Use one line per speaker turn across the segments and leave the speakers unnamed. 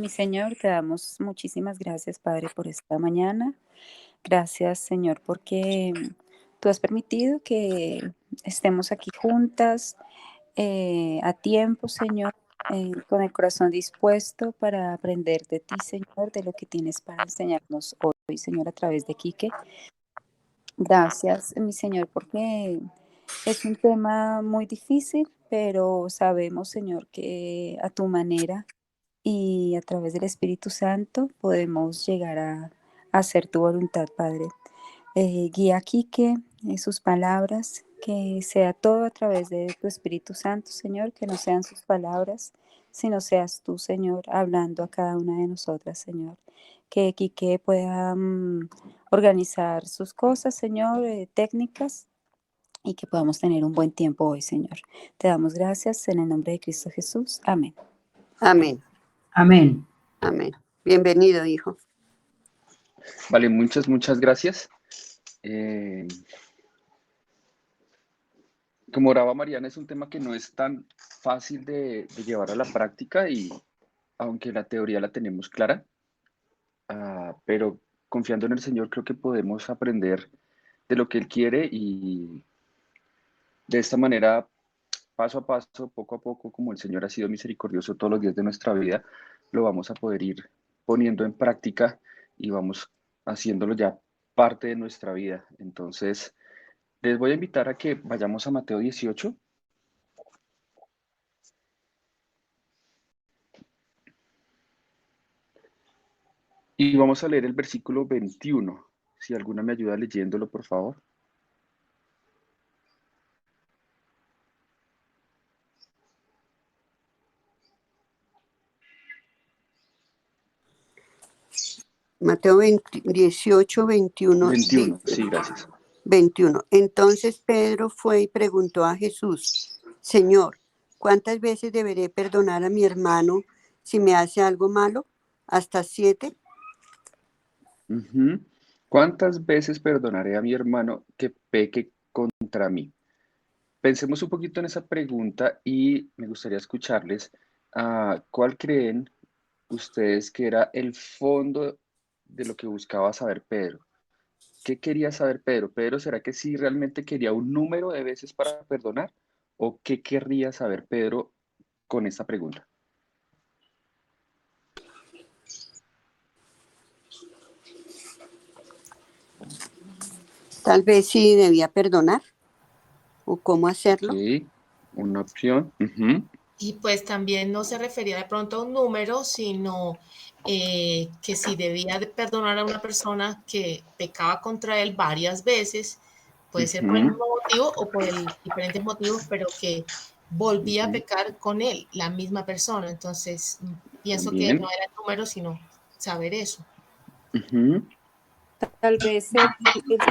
Mi Señor, te damos muchísimas gracias, Padre, por esta mañana. Gracias, Señor, porque tú has permitido que estemos aquí juntas a tiempo, Señor, con el corazón dispuesto para aprender de ti, Señor, de lo que tienes para enseñarnos hoy, Señor, a través de Quique. Gracias, mi Señor, porque es un tema muy difícil, pero sabemos, Señor, que a tu manera y a través del Espíritu Santo podemos llegar a hacer tu voluntad, Padre. Guía a Quique, sus palabras, que sea todo a través de tu Espíritu Santo, Señor, que no sean sus palabras, sino seas tú, Señor, hablando a cada una de nosotras, Señor. Que Quique pueda organizar sus cosas, Señor, técnicas, y que podamos tener un buen tiempo hoy, Señor. Te damos gracias en el nombre de Cristo Jesús. Amén.
Amén.
Amén.
Amén. Bienvenido, hijo.
Vale, muchas gracias. Como oraba Mariana, es un tema que no es tan fácil de llevar a la práctica y aunque la teoría la tenemos clara, pero confiando en el Señor creo que podemos aprender de lo que Él quiere y de esta manera, paso a paso, poco a poco, como el Señor ha sido misericordioso todos los días de nuestra vida, lo vamos a poder ir poniendo en práctica y vamos haciéndolo ya parte de nuestra vida. Entonces, les voy a invitar a que vayamos a Mateo 18. Y vamos a leer el versículo 21. Si alguna me ayuda leyéndolo, por favor.
Mateo 18, 21.
21, sí, gracias.
21. Entonces Pedro fue y preguntó a Jesús: Señor, ¿cuántas veces deberé perdonar a mi hermano si me hace algo malo? ¿Hasta 7?
¿Cuántas veces perdonaré a mi hermano que peque contra mí? Pensemos un poquito en esa pregunta y me gustaría escucharles cuál creen ustedes que era el fondo de lo que buscaba saber Pedro. ¿Qué quería saber Pedro? ¿Pedro será que sí realmente quería un número de veces para perdonar? ¿O qué querría saber Pedro con esta pregunta?
Tal vez sí debía perdonar o cómo hacerlo.
Ok, una opción.
Y pues también no se refería de pronto a un número, sino que si debía de perdonar a una persona que pecaba contra él varias veces, puede ser por el mismo motivo o por diferentes motivos, pero que volvía a pecar con él, la misma persona. Entonces, pienso que
También.
no era el número, sino saber eso.
Tal vez el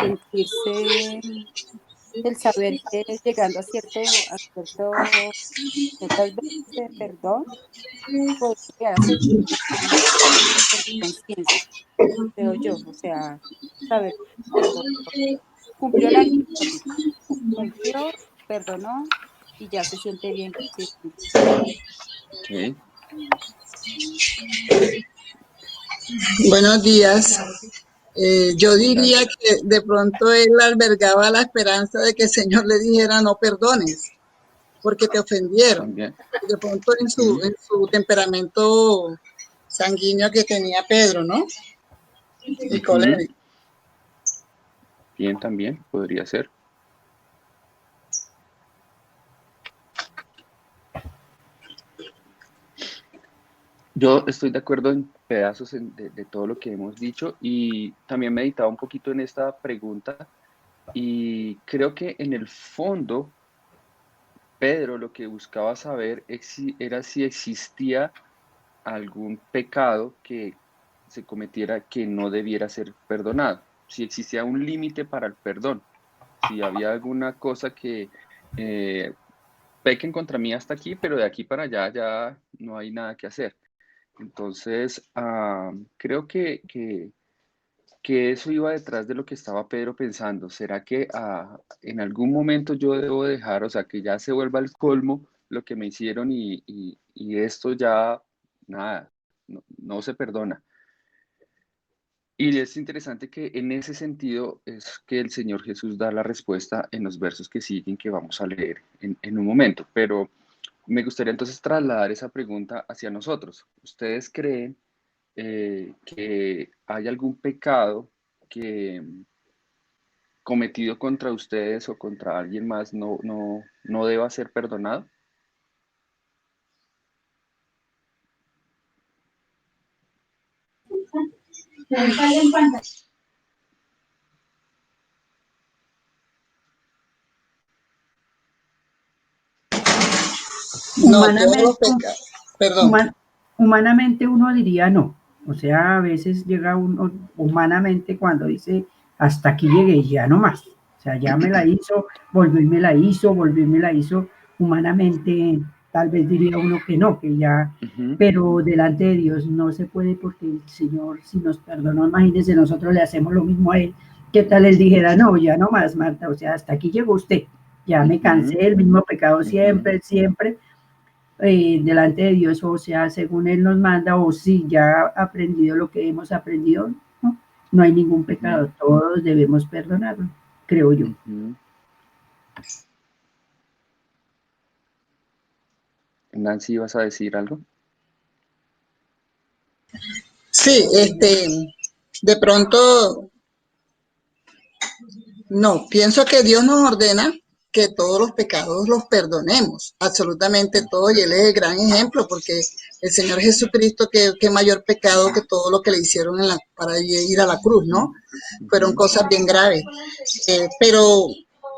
sentirse, el saber que llegando ciertas veces de perdón, podría hacer por conciencia, creo yo, o sea, saber que perdonó, cumplió la ley, mejor dicho, cumplió, perdonó y ya se siente bien consigo mismo.
Ok.
Buenos días. Yo diría que de pronto él albergaba la esperanza de que el Señor le dijera no perdones, porque te ofendieron.
También.
De pronto en su temperamento sanguíneo que tenía Pedro, ¿no? Y colérico.
Bien, también podría ser. Yo estoy de acuerdo en pedazos de todo lo que hemos dicho y también meditaba un poquito en esta pregunta y creo que en el fondo Pedro lo que buscaba saber era si existía algún pecado que se cometiera que no debiera ser perdonado, si existía un límite para el perdón, si había alguna cosa que pequen contra mí hasta aquí, pero de aquí para allá ya no hay nada que hacer. Entonces, creo que eso iba detrás de lo que estaba Pedro pensando. ¿Será que en algún momento yo debo dejar, o sea, que ya se vuelva el colmo lo que me hicieron y esto ya, nada, no se perdona. Y es interesante que en ese sentido es que el Señor Jesús da la respuesta en los versos que siguen, que vamos a leer en un momento. Pero me gustaría entonces trasladar esa pregunta hacia nosotros. ¿Ustedes creen que hay algún pecado que cometido contra ustedes o contra alguien más no deba ser perdonado?
No, todos los
Humanamente,
pecados. Perdón.
human- humanamente uno diría no. O sea, a veces llega uno humanamente cuando dice hasta aquí llegué, ya no más. O sea, ya me la hizo, volvió y me la hizo, volvió y me la hizo. Humanamente, tal vez diría uno que no, que ya,
Ujú,
pero delante de Dios no se puede porque el Señor, si nos perdonó, imagínense, nosotros le hacemos lo mismo a Él. ¿Qué tal Él dijera, no, ya no más, Marta? O sea, hasta aquí llegó usted. Ya me cansé
ujú,
del mismo pecado
ujú,
siempre, siempre delante de Dios, o sea, según Él nos manda, o si ya ha aprendido lo que hemos aprendido, no, no hay ningún
ujú,
pecado, todos debemos perdonarlo, creo yo.
ujú. Nancy, ¿vas a decir algo?
Sí, de pronto, no, pienso que Dios nos ordena que todos los pecados los perdonemos, absolutamente todos, y Él es el gran ejemplo, porque el Señor Jesucristo, que mayor pecado que todo lo que le hicieron para ir a la cruz, ¿no? Fueron
Ujú,
cosas bien graves. Pero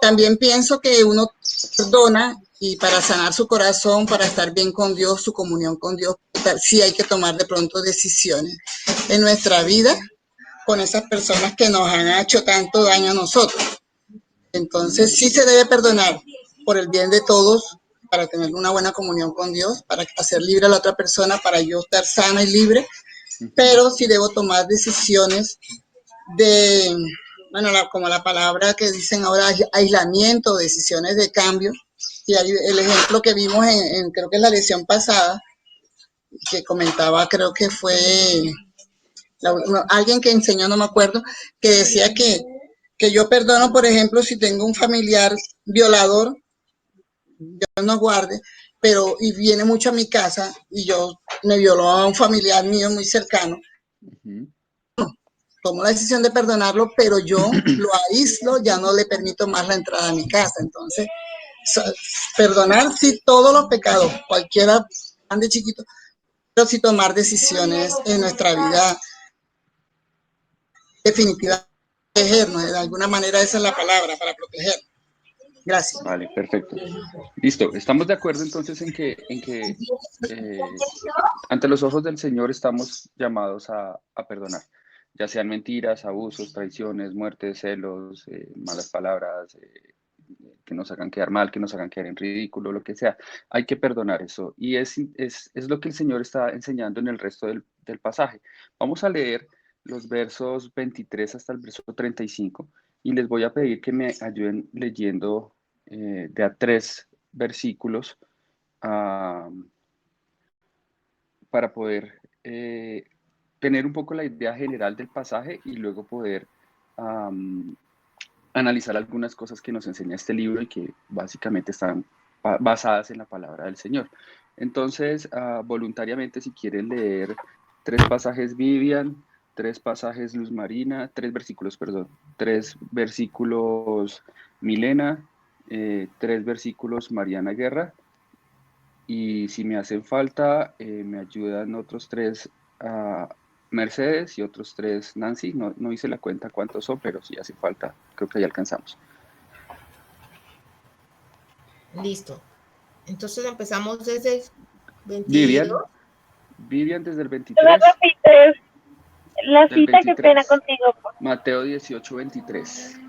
también pienso que uno perdona y para sanar su corazón, para estar bien con Dios, su comunión con Dios, sí hay que tomar de pronto decisiones en nuestra vida con esas personas que nos han hecho tanto daño a nosotros.
ujú,
Entonces sí se debe perdonar por el bien de todos, para tener una buena comunión con Dios, para hacer libre a la otra persona, para yo estar sana y libre,
ujú,
pero sí debo tomar decisiones de, bueno, como la palabra que dicen ahora, aislamiento, decisiones de cambio. Y hay el ejemplo que vimos creo que es la lección pasada, que comentaba, creo que fue alguien que enseñó, no me acuerdo, que decía que yo perdono, por ejemplo, si tengo un familiar violador, Dios nos guarde, pero y viene mucho a mi casa y yo me violó a un familiar mío muy cercano,
ujú.
tomo la decisión de perdonarlo, pero yo lo aíslo, ya no le permito más la entrada a mi casa. Entonces, perdonar sí todos los pecados, cualquiera, grande, chiquito, pero sí tomar decisiones en nuestra vida definitiva, protegernos, de alguna manera esa es la palabra, para proteger. Gracias.
Vale, perfecto. Listo. Estamos de acuerdo entonces en que eh, ante los ojos del Señor estamos llamados a perdonar, ya sean mentiras, abusos, traiciones, muertes, celos, malas palabras, que nos hagan quedar mal, que nos hagan quedar en ridículo, lo que sea. Hay que perdonar eso. Y es lo que el Señor está enseñando en el resto del pasaje. Vamos a leer los versos 23 hasta el verso 35 y les voy a pedir que me ayuden leyendo de a 3 versículos ah, para poder tener un poco la idea general del pasaje y luego poder am, analizar algunas cosas que nos enseña este libro y que básicamente están basadas en la palabra del Señor. Entonces, voluntariamente, si quieren leer 3 pasajes Vivian, 3 pasajes Luz Marina, 3 versículos, perdón, 3 versículos Milena, 3 versículos Mariana Guerra, y si me hacen falta, me ayudan otros 3 Mercedes y otros 3 Nancy. No hice la cuenta cuántos son, pero si hace falta, creo que ya alcanzamos.
Listo. Entonces empezamos desde el 22.
Vivian desde el
¿Tú me
23,
repites la
del
cita? Qué pena
23,
contigo.
Mateo 18, 23,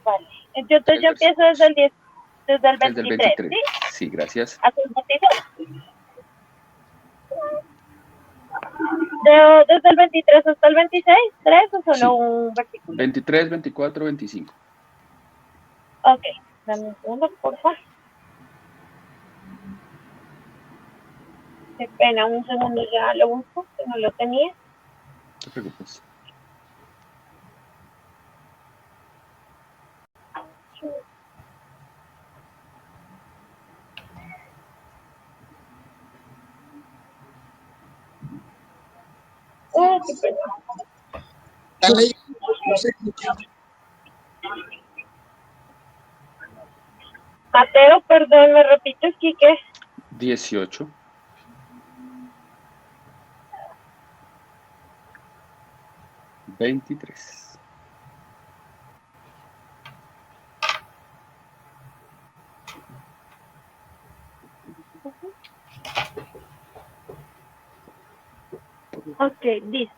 Vale. Entonces
tres
yo empiezo desde
versículos,
el 10, desde el
desde el
23,
23,
¿sí?
sí, gracias,
Hasta el 26. Desde el 23 hasta el 26, ¿tres o solo
sí,
un versículo?
23, 24, 25.
Ok, dame un segundo, por favor. Qué pena, un segundo, ya lo busco, que no lo tenía.
No te preocupes.
Qué pena.
Dale, no se escucha.
Mateo, perdón, ¿me repites, Quique?
18. $23.
Ok, dice.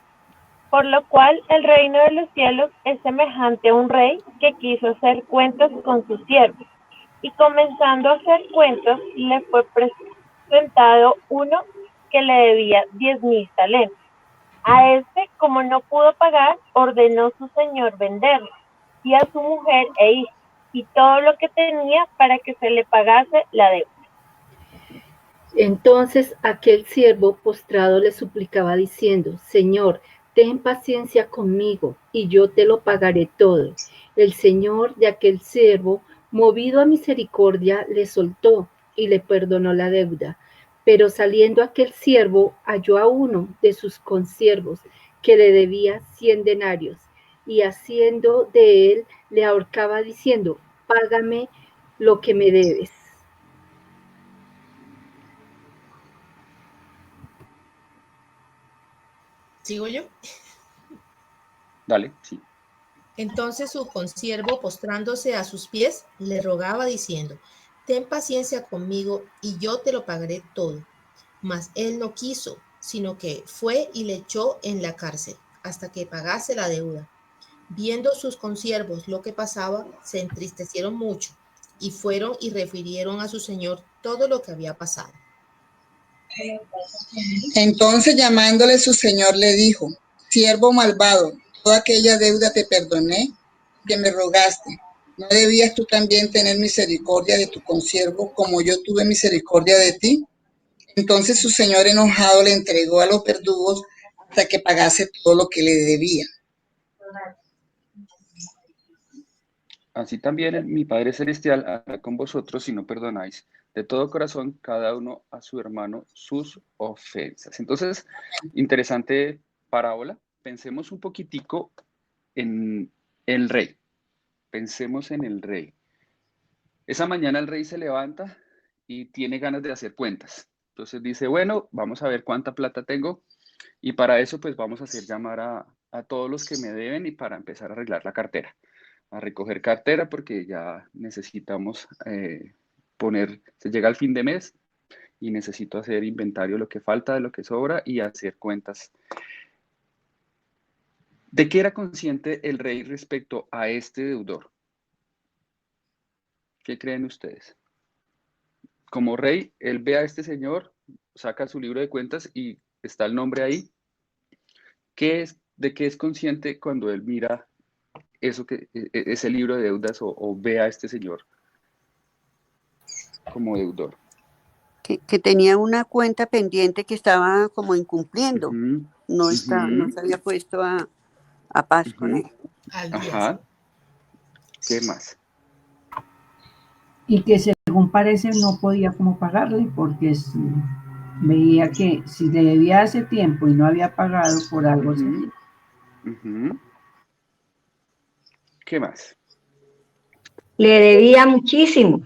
Por lo cual el reino de los cielos es semejante a un rey que quiso hacer cuentas con sus siervos. Y comenzando a hacer cuentas, le fue presentado uno que le debía 10,000 talentos. A este, como no pudo pagar, ordenó su señor venderlo, y a su mujer e hijos, y todo lo que tenía para que se le pagase la deuda.
Entonces aquel siervo postrado le suplicaba diciendo: Señor, ten paciencia conmigo, y yo te lo pagaré todo. El señor de aquel siervo, movido a misericordia, le soltó y le perdonó la deuda. Pero saliendo aquel siervo, halló a uno de sus consiervos que le debía 100 denarios, y haciendo de él, le ahorcaba diciendo: Págame lo que me debes.
¿Sigo yo?
Dale, sí.
Entonces su consiervo, postrándose a sus pies, le rogaba diciendo: Ten paciencia conmigo y yo te lo pagaré todo. Mas él no quiso, sino que fue y le echó en la cárcel hasta que pagase la deuda. Viendo sus consiervos lo que pasaba, se entristecieron mucho y fueron y refirieron a su señor todo lo que había pasado.
Entonces llamándole su señor le dijo: Siervo malvado, toda aquella deuda te perdoné, que me rogaste. ¿No debías tú también tener misericordia de tu consiervo como yo tuve misericordia de ti? Entonces su señor enojado le entregó a los verdugos hasta que pagase todo lo que le debía.
Así también mi Padre Celestial hará con vosotros si no perdonáis de todo corazón cada uno a su hermano sus ofensas. Entonces, interesante parábola. Pensemos un poquitico en el rey. Pensemos en el rey. Esa mañana el rey se levanta y tiene ganas de hacer cuentas. Entonces dice, bueno, vamos a ver cuánta plata tengo y para eso pues vamos a hacer llamar a todos los que me deben y para empezar a arreglar la cartera, a recoger cartera porque ya necesitamos se llega al fin de mes y necesito hacer inventario de lo que falta, de lo que sobra y hacer cuentas. ¿De qué era consciente el rey respecto a este deudor? ¿Qué creen ustedes? Como rey, él ve a este señor, saca su libro de cuentas y está el nombre ahí. ¿De qué es consciente cuando él mira ese libro de deudas o ve a este señor como deudor?
Que tenía una cuenta pendiente que estaba como incumpliendo.
Uh-huh,
No se había puesto a paz con él.
Al día.
Ajá. ¿Qué más?
Y que según parece no podía como pagarle porque veía que si le debía hace tiempo y no había pagado por algo sería.
¿Qué más?
Le debía muchísimo.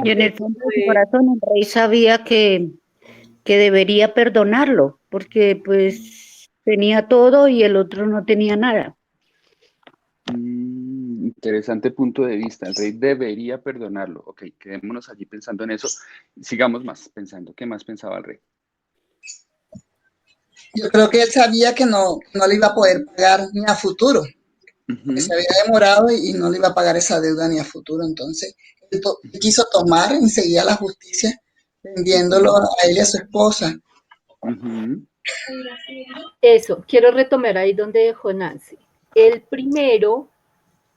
Y en el fondo de su corazón el rey sabía que debería perdonarlo, porque pues tenía todo y el otro no tenía nada.
Interesante punto de vista. El rey debería perdonarlo. Ok, quedémonos allí pensando en eso. Sigamos más pensando. ¿Qué más pensaba el rey?
Yo creo que él sabía que no le iba a poder pagar ni a futuro. Que se había demorado y no le iba a pagar esa deuda ni a futuro. Entonces, él quiso tomar enseguida la justicia, vendiéndolo a él y a su esposa.
Eso, quiero retomar ahí donde dejó Nancy. El primero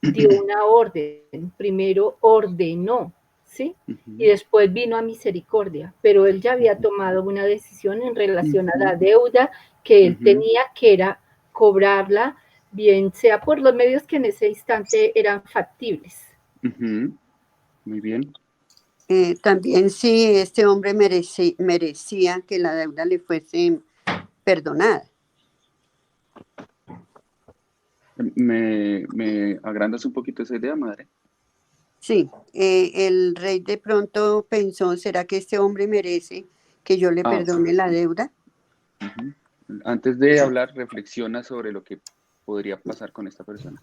dio una orden, primero ordenó, ¿sí? Y después vino a misericordia, pero él ya había tomado una decisión en relación a la deuda que él tenía, que era cobrarla, bien sea por los medios que en ese instante eran factibles.
Muy bien.
También si este hombre merecía que la deuda le fuese perdonada.
¿Me agrandas un poquito esa idea, madre?
Sí, el rey de pronto pensó, ¿será que este hombre merece que yo le perdone la deuda?
Antes de hablar, reflexiona sobre lo que podría pasar con esta persona.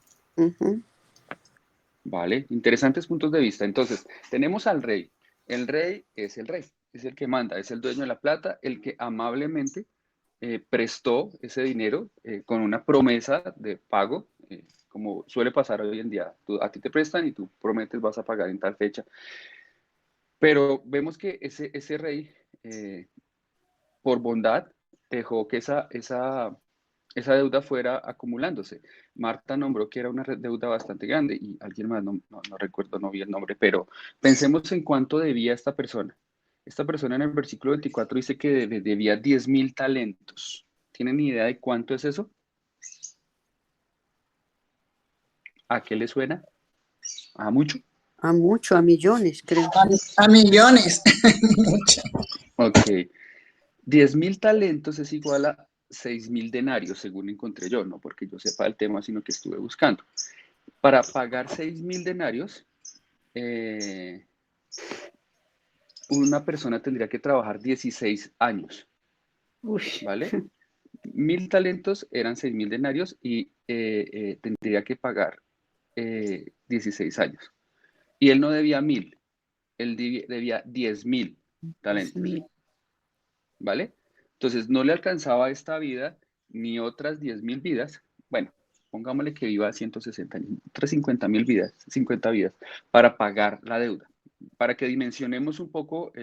Vale, interesantes puntos de vista. Entonces, tenemos al rey. El rey, es el que manda, es el dueño de la plata, el que amablemente prestó ese dinero con una promesa de pago, como suele pasar hoy en día. A ti te prestan y tú prometes vas a pagar en tal fecha. Pero vemos que ese rey, por bondad, dejó que esa deuda fuera acumulándose. Marta nombró que era una deuda bastante grande y alguien más, no recuerdo, no vi el nombre, pero pensemos en cuánto debía esta persona. Esta persona en el versículo 24 dice que debía 10,000 talentos. ¿Tienen idea de cuánto es eso? ¿A qué le suena? ¿A mucho?
A mucho, a millones, creo.
A millones.
Ok. 10,000 talentos es igual a 6,000 denarios, según encontré yo, no porque yo sepa el tema, sino que estuve buscando. Para pagar 6,000 denarios, una persona tendría que trabajar 16 años, ¿vale? 1,000 talentos eran 6,000 denarios y tendría que pagar 16 años. Y él no debía 1,000, él debía 10,000 talentos, ¿vale? Entonces no le alcanzaba esta vida ni otras 10,000 vidas. Bueno, pongámosle que viva 160 años, otras 50,000 vidas, 50 vidas, para pagar la deuda. Para que dimensionemos un poco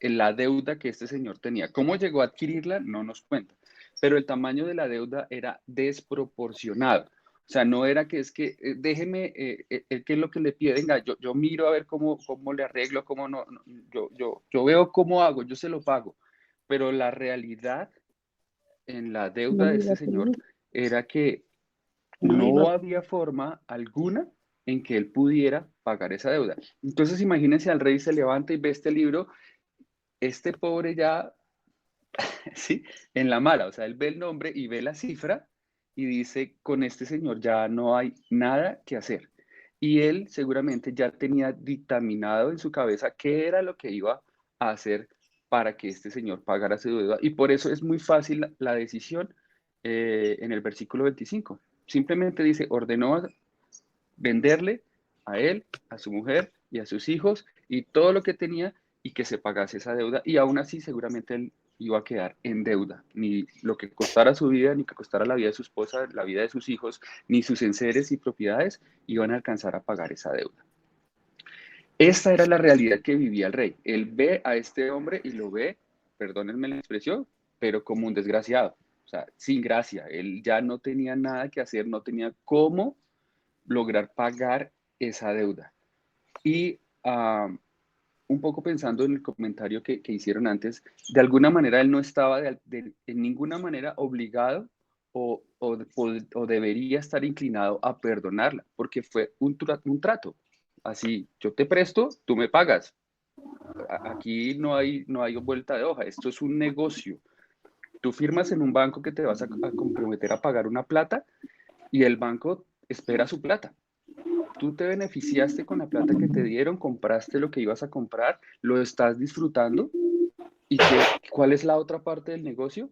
la deuda que este señor tenía. ¿Cómo llegó a adquirirla? No nos cuenta. Pero el tamaño de la deuda era desproporcionado. O sea, no era que es que, déjeme, ¿qué es lo que le pide? Venga, yo miro a ver cómo le arreglo, cómo no, yo veo cómo hago, yo se lo pago. Pero la realidad en la deuda de este señor era que no había forma alguna en que él pudiera pagar esa deuda. Entonces imagínense, al rey se levanta y ve este libro, este pobre ya, ¿sí? En la mala, o sea, él ve el nombre y ve la cifra y dice, con este señor ya no hay nada que hacer. Y él seguramente ya tenía dictaminado en su cabeza qué era lo que iba a hacer para que este señor pagara su deuda. Y por eso es muy fácil la decisión en el versículo 25. Simplemente dice, ordenó venderle a él, a su mujer y a sus hijos y todo lo que tenía y que se pagase esa deuda. Y aún así seguramente él iba a quedar en deuda. Ni lo que costara su vida, ni que costara la vida de su esposa, la vida de sus hijos, ni sus enseres y propiedades iban a alcanzar a pagar esa deuda. Esta era la realidad que vivía el rey. Él ve a este hombre y lo ve, perdónenme la expresión, pero como un desgraciado. O sea, sin gracia. Él ya no tenía nada que hacer, no tenía cómo lograr pagar esa deuda. Y un poco pensando en el comentario que hicieron antes, de alguna manera él no estaba en ninguna manera obligado o debería estar inclinado a perdonarla, porque fue un trato. Así, yo te presto, tú me pagas. Aquí no hay vuelta de hoja, esto es un negocio. Tú firmas en un banco que te vas a comprometer a pagar una plata y el banco espera su plata. Tú te beneficiaste con la plata que te dieron, compraste lo que ibas a comprar, lo estás disfrutando. ¿Y cuál es la otra parte del negocio?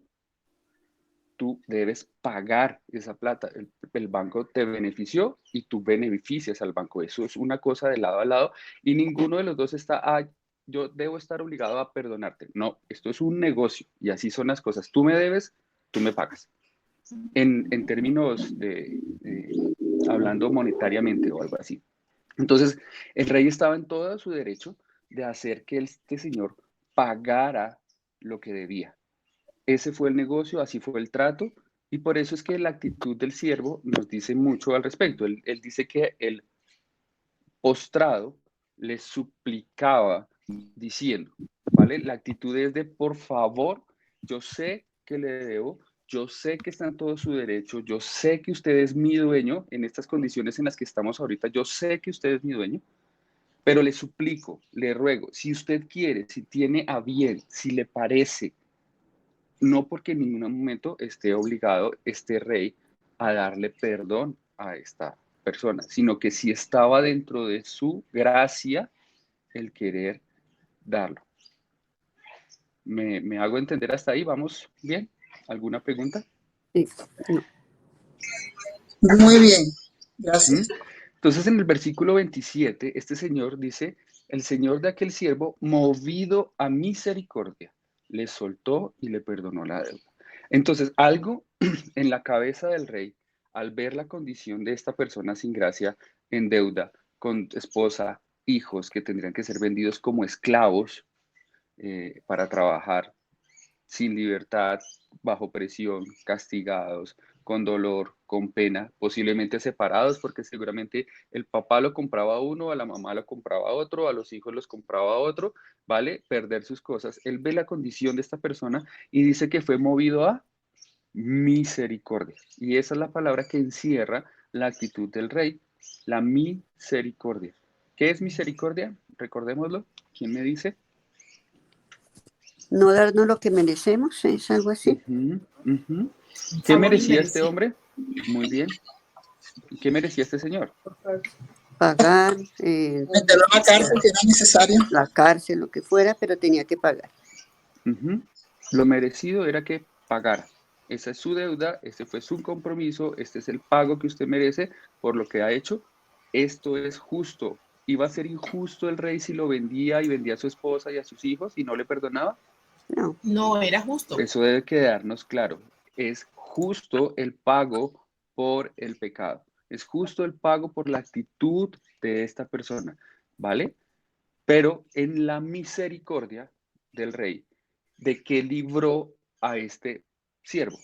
Tú debes pagar esa plata. El banco te benefició y tú beneficias al banco. Eso es una cosa de lado a lado y ninguno de los dos está, yo debo estar obligado a perdonarte. No, esto es un negocio y así son las cosas. Tú me debes, tú me pagas. En términos hablando monetariamente o algo así. Entonces, el rey estaba en todo su derecho de hacer que este señor pagara lo que debía. Ese fue el negocio, así fue el trato, y por eso es que la actitud del siervo nos dice mucho al respecto. Él dice que el postrado le suplicaba diciendo, ¿vale? La actitud es de, por favor, yo sé que le debo, yo sé que está en todo su derecho, yo sé que usted es mi dueño en estas condiciones en las que estamos ahorita, yo sé que usted es mi dueño, pero le suplico, le ruego, si usted quiere, si tiene a bien, si le parece, no porque en ningún momento esté obligado este rey a darle perdón a esta persona, sino que si estaba dentro de su gracia el querer darlo. ¿Me hago entender hasta ahí? ¿Vamos bien? ¿Alguna pregunta?
Sí, no.
Muy bien, gracias.
Entonces, en el versículo 27, este señor dice, el señor de aquel siervo, movido a misericordia, le soltó y le perdonó la deuda. Entonces, algo en la cabeza del rey, al ver la condición de esta persona sin gracia, en deuda, con esposa, hijos que tendrían que ser vendidos como esclavos para trabajar sin libertad, bajo presión, castigados, con dolor, con pena, posiblemente separados, porque seguramente el papá lo compraba a uno, a la mamá lo compraba a otro, a los hijos los compraba a otro, ¿vale? Perder sus cosas. Él ve la condición de esta persona y dice que fue movido a misericordia. Y esa es la palabra que encierra la actitud del rey, la misericordia. ¿Qué es misericordia? Recordémoslo. ¿Quién me dice?
No darnos lo que merecemos, es algo así.
¿Qué
Favor
merecía este
inmerecido.
hombre? Muy bien. ¿Qué merecía este señor?
Pagar
Meterlo a la cárcel si era necesario.
la cárcel, lo que fuera, pero tenía que pagar.
Lo merecido era que pagara. Esa es su deuda, este fue su compromiso, este es el pago que usted merece por lo que ha hecho. Esto es justo. ¿Iba a ser injusto el rey si lo vendía y vendía a su esposa y a sus hijos y no le perdonaba?
No,
No era justo.
Eso debe quedarnos claro. Es justo el pago por el pecado. Es justo el pago por la actitud de esta persona, ¿vale? Pero en la misericordia del rey, ¿de qué libró a este siervo?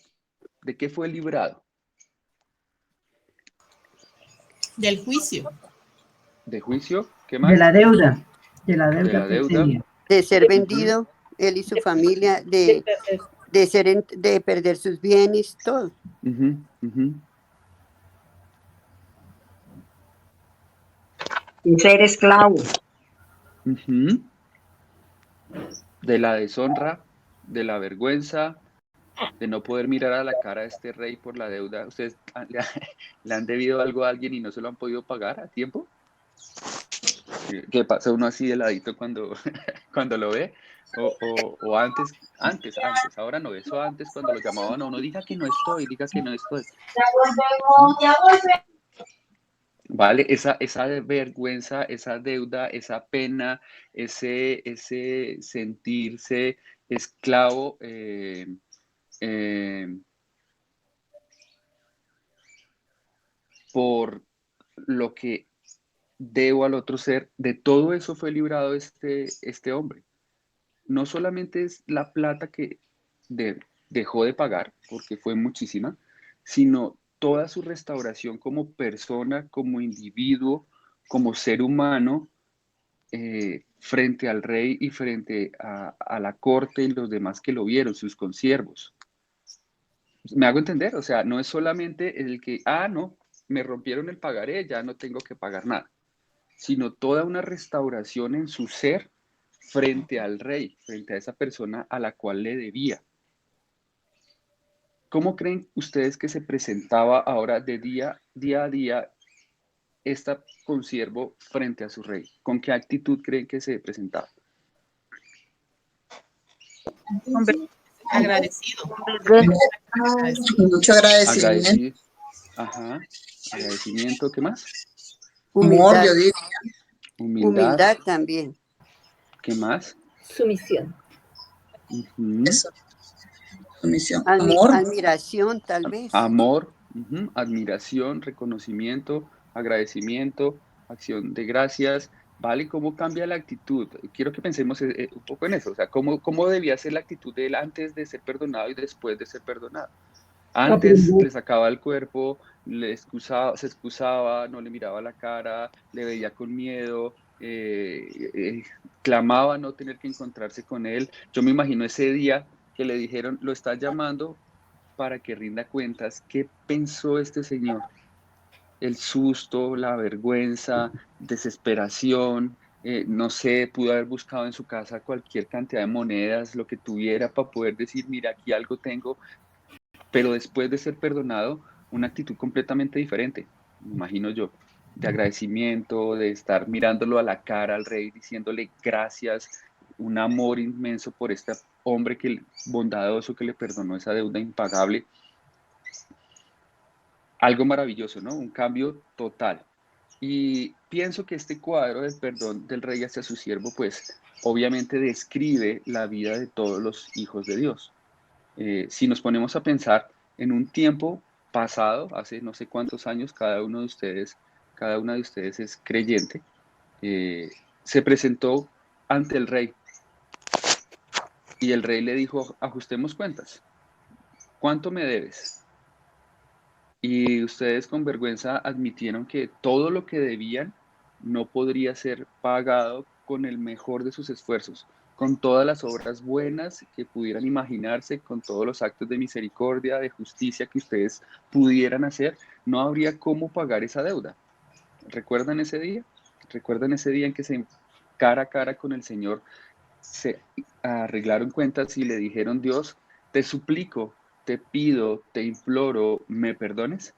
¿De qué fue librado?
Del juicio.
¿De juicio? ¿Qué
De
más?
la deuda,
De la
que
deuda.
tenía.
de ser vendido, él y su familia, de perder sus bienes, todo.
Y ser esclavo.
De la deshonra, de la vergüenza, de no poder mirar a la cara a este rey por la deuda. ¿Ustedes le han debido algo a alguien y no se lo han podido pagar a tiempo? ¿Qué pasa uno así de ladito cuando, cuando lo ve? O antes, ahora no, eso antes cuando lo llamaban a uno, diga que no estoy.
Ya volvemos.
Vale, esa vergüenza, esa deuda, esa pena, ese sentirse esclavo, por lo que debo al otro ser, de todo eso fue librado este hombre. No solamente es la plata que dejó de pagar, porque fue muchísima, sino toda su restauración como persona, como individuo, como ser humano, frente al rey y frente a la corte y los demás que lo vieron, sus consiervos. ¿Me hago entender? O sea, no es solamente el que, no, me rompieron el pagaré, ya no tengo que pagar nada, sino toda una restauración en su ser frente al rey, frente a esa persona a la cual le debía. ¿Cómo creen ustedes que se presentaba ahora de día a día esta consiervo frente a su rey? ¿Con qué actitud creen que se presentaba?
Agradecido.
Mucho agradecimiento.
Agradecido. Ajá. Agradecimiento, ¿qué más?
Amor,
Humildad,
yo diría.
humildad también.
¿Qué más?
Sumisión.
Eso. Sumisión. Amor.
Admiración, tal vez.
Amor, admiración, reconocimiento, agradecimiento, acción de gracias, ¿vale? ¿Cómo cambia la actitud? Quiero que pensemos un poco en eso, o sea, ¿cómo debía ser la actitud de él antes de ser perdonado y después de ser perdonado? Antes le sacaba el cuerpo, se excusaba, no le miraba la cara, le veía con miedo, clamaba no tener que encontrarse con él. Yo me imagino ese día que le dijeron, lo está llamando para que rinda cuentas. ¿Qué pensó este señor? El susto, la vergüenza, desesperación, no sé, pudo haber buscado en su casa cualquier cantidad de monedas, lo que tuviera para poder decir, mira, aquí algo tengo, pero después de ser perdonado, una actitud completamente diferente, me imagino yo, de agradecimiento, de estar mirándolo a la cara al rey, diciéndole gracias, un amor inmenso por este hombre bondadoso que le perdonó esa deuda impagable. Algo maravilloso, ¿no? Un cambio total. Y pienso que este cuadro del perdón del rey hacia su siervo, pues obviamente describe la vida de todos los hijos de Dios. Si nos ponemos a pensar en un tiempo pasado, hace no sé cuántos años, cada una de ustedes es creyente, se presentó ante el rey y el rey le dijo, ajustemos cuentas, ¿cuánto me debes? Y ustedes con vergüenza admitieron que todo lo que debían no podría ser pagado con el mejor de sus esfuerzos, con todas las obras buenas que pudieran imaginarse, con todos los actos de misericordia, de justicia que ustedes pudieran hacer, no habría cómo pagar esa deuda. ¿Recuerdan ese día? ¿Recuerdan ese día en que cara a cara con el Señor se arreglaron cuentas y le dijeron, Dios, te suplico, te pido, te imploro, ¿me perdones?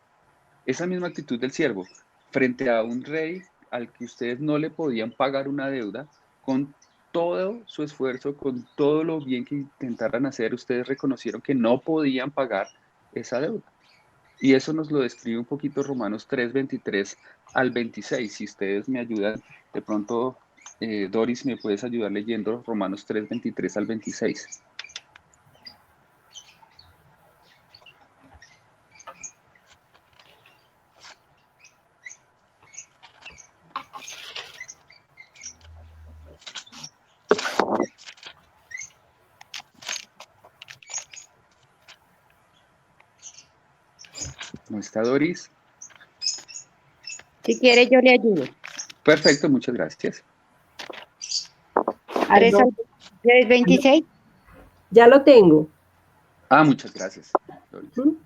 Esa misma actitud del siervo frente a un rey al que ustedes no le podían pagar una deuda, con todo su esfuerzo, con todo lo bien que intentaran hacer, ustedes reconocieron que no podían pagar esa deuda. Y eso nos lo describe un poquito Romanos 3, 23 al 26. Si ustedes me ayudan, de pronto, Doris, ¿me puedes ayudar leyendo Romanos 3, 23 al 26? ¿No está Doris?
Si quiere, yo le ayudo.
Perfecto, muchas gracias.
3 al 26.
Ya lo tengo.
Muchas gracias, Doris.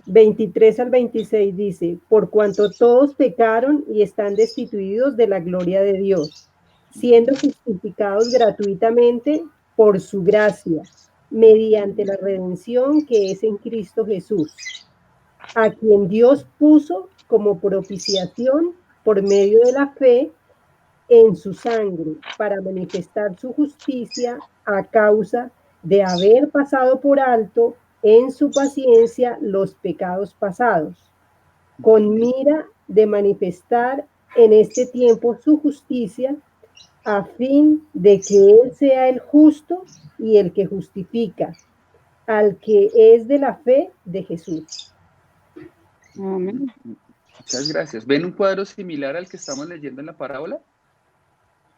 23 al 26 dice, por cuanto todos pecaron y están destituidos de la gloria de Dios, siendo justificados gratuitamente por su gracia, mediante la redención que es en Cristo Jesús, a quien Dios puso como propiciación por medio de la fe en su sangre, para manifestar su justicia a causa de haber pasado por alto en su paciencia los pecados pasados, con mira de manifestar en este tiempo su justicia, a fin de que Él sea el justo y el que justifica al que es de la fe de Jesús.
Amén.
Muchas gracias. ¿Ven un cuadro similar al que estamos leyendo en la parábola?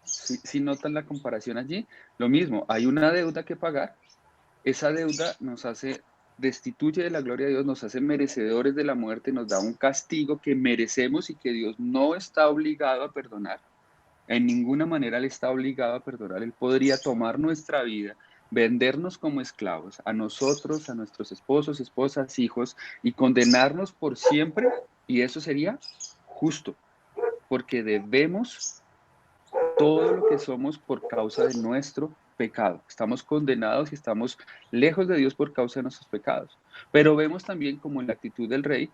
¿Sí notan la comparación allí? Lo mismo, hay una deuda que pagar. Esa deuda nos destituye de la gloria de Dios, nos hace merecedores de la muerte, nos da un castigo que merecemos y que Dios no está obligado a perdonar. En ninguna manera Él está obligado a perdonar. Él podría tomar nuestra vida, vendernos como esclavos, a nosotros, a nuestros esposos, esposas, hijos, y condenarnos por siempre, y eso sería justo, porque debemos todo lo que somos por causa de nuestro pecado. Estamos condenados y estamos lejos de Dios por causa de nuestros pecados. Pero vemos también, como en la actitud del rey,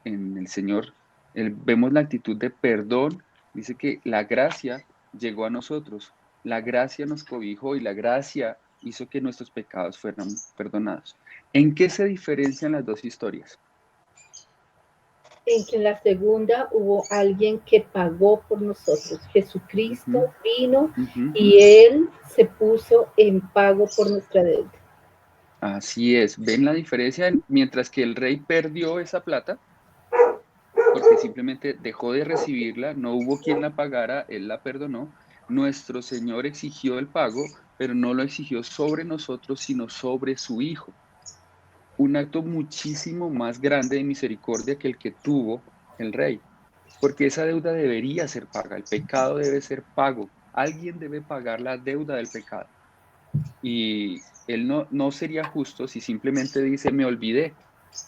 en el Señor, vemos la actitud de perdón. Dice que la gracia llegó a nosotros, la gracia nos cobijó y la gracia hizo que nuestros pecados fueran perdonados. ¿En qué se diferencian las dos historias?
En que en la segunda hubo alguien que pagó por nosotros. Jesucristo vino y Él se puso en pago por nuestra deuda.
Así es. ¿Ven la diferencia? Mientras que el rey perdió esa plata, porque simplemente dejó de recibirla, no hubo quien la pagara, Él la perdonó. Nuestro Señor exigió el pago, pero no lo exigió sobre nosotros, sino sobre su Hijo. Un acto muchísimo más grande de misericordia que el que tuvo el rey. porque esa deuda debería ser paga, el pecado debe ser pago, alguien debe pagar la deuda del pecado. Y él no sería justo si simplemente dice me olvidé,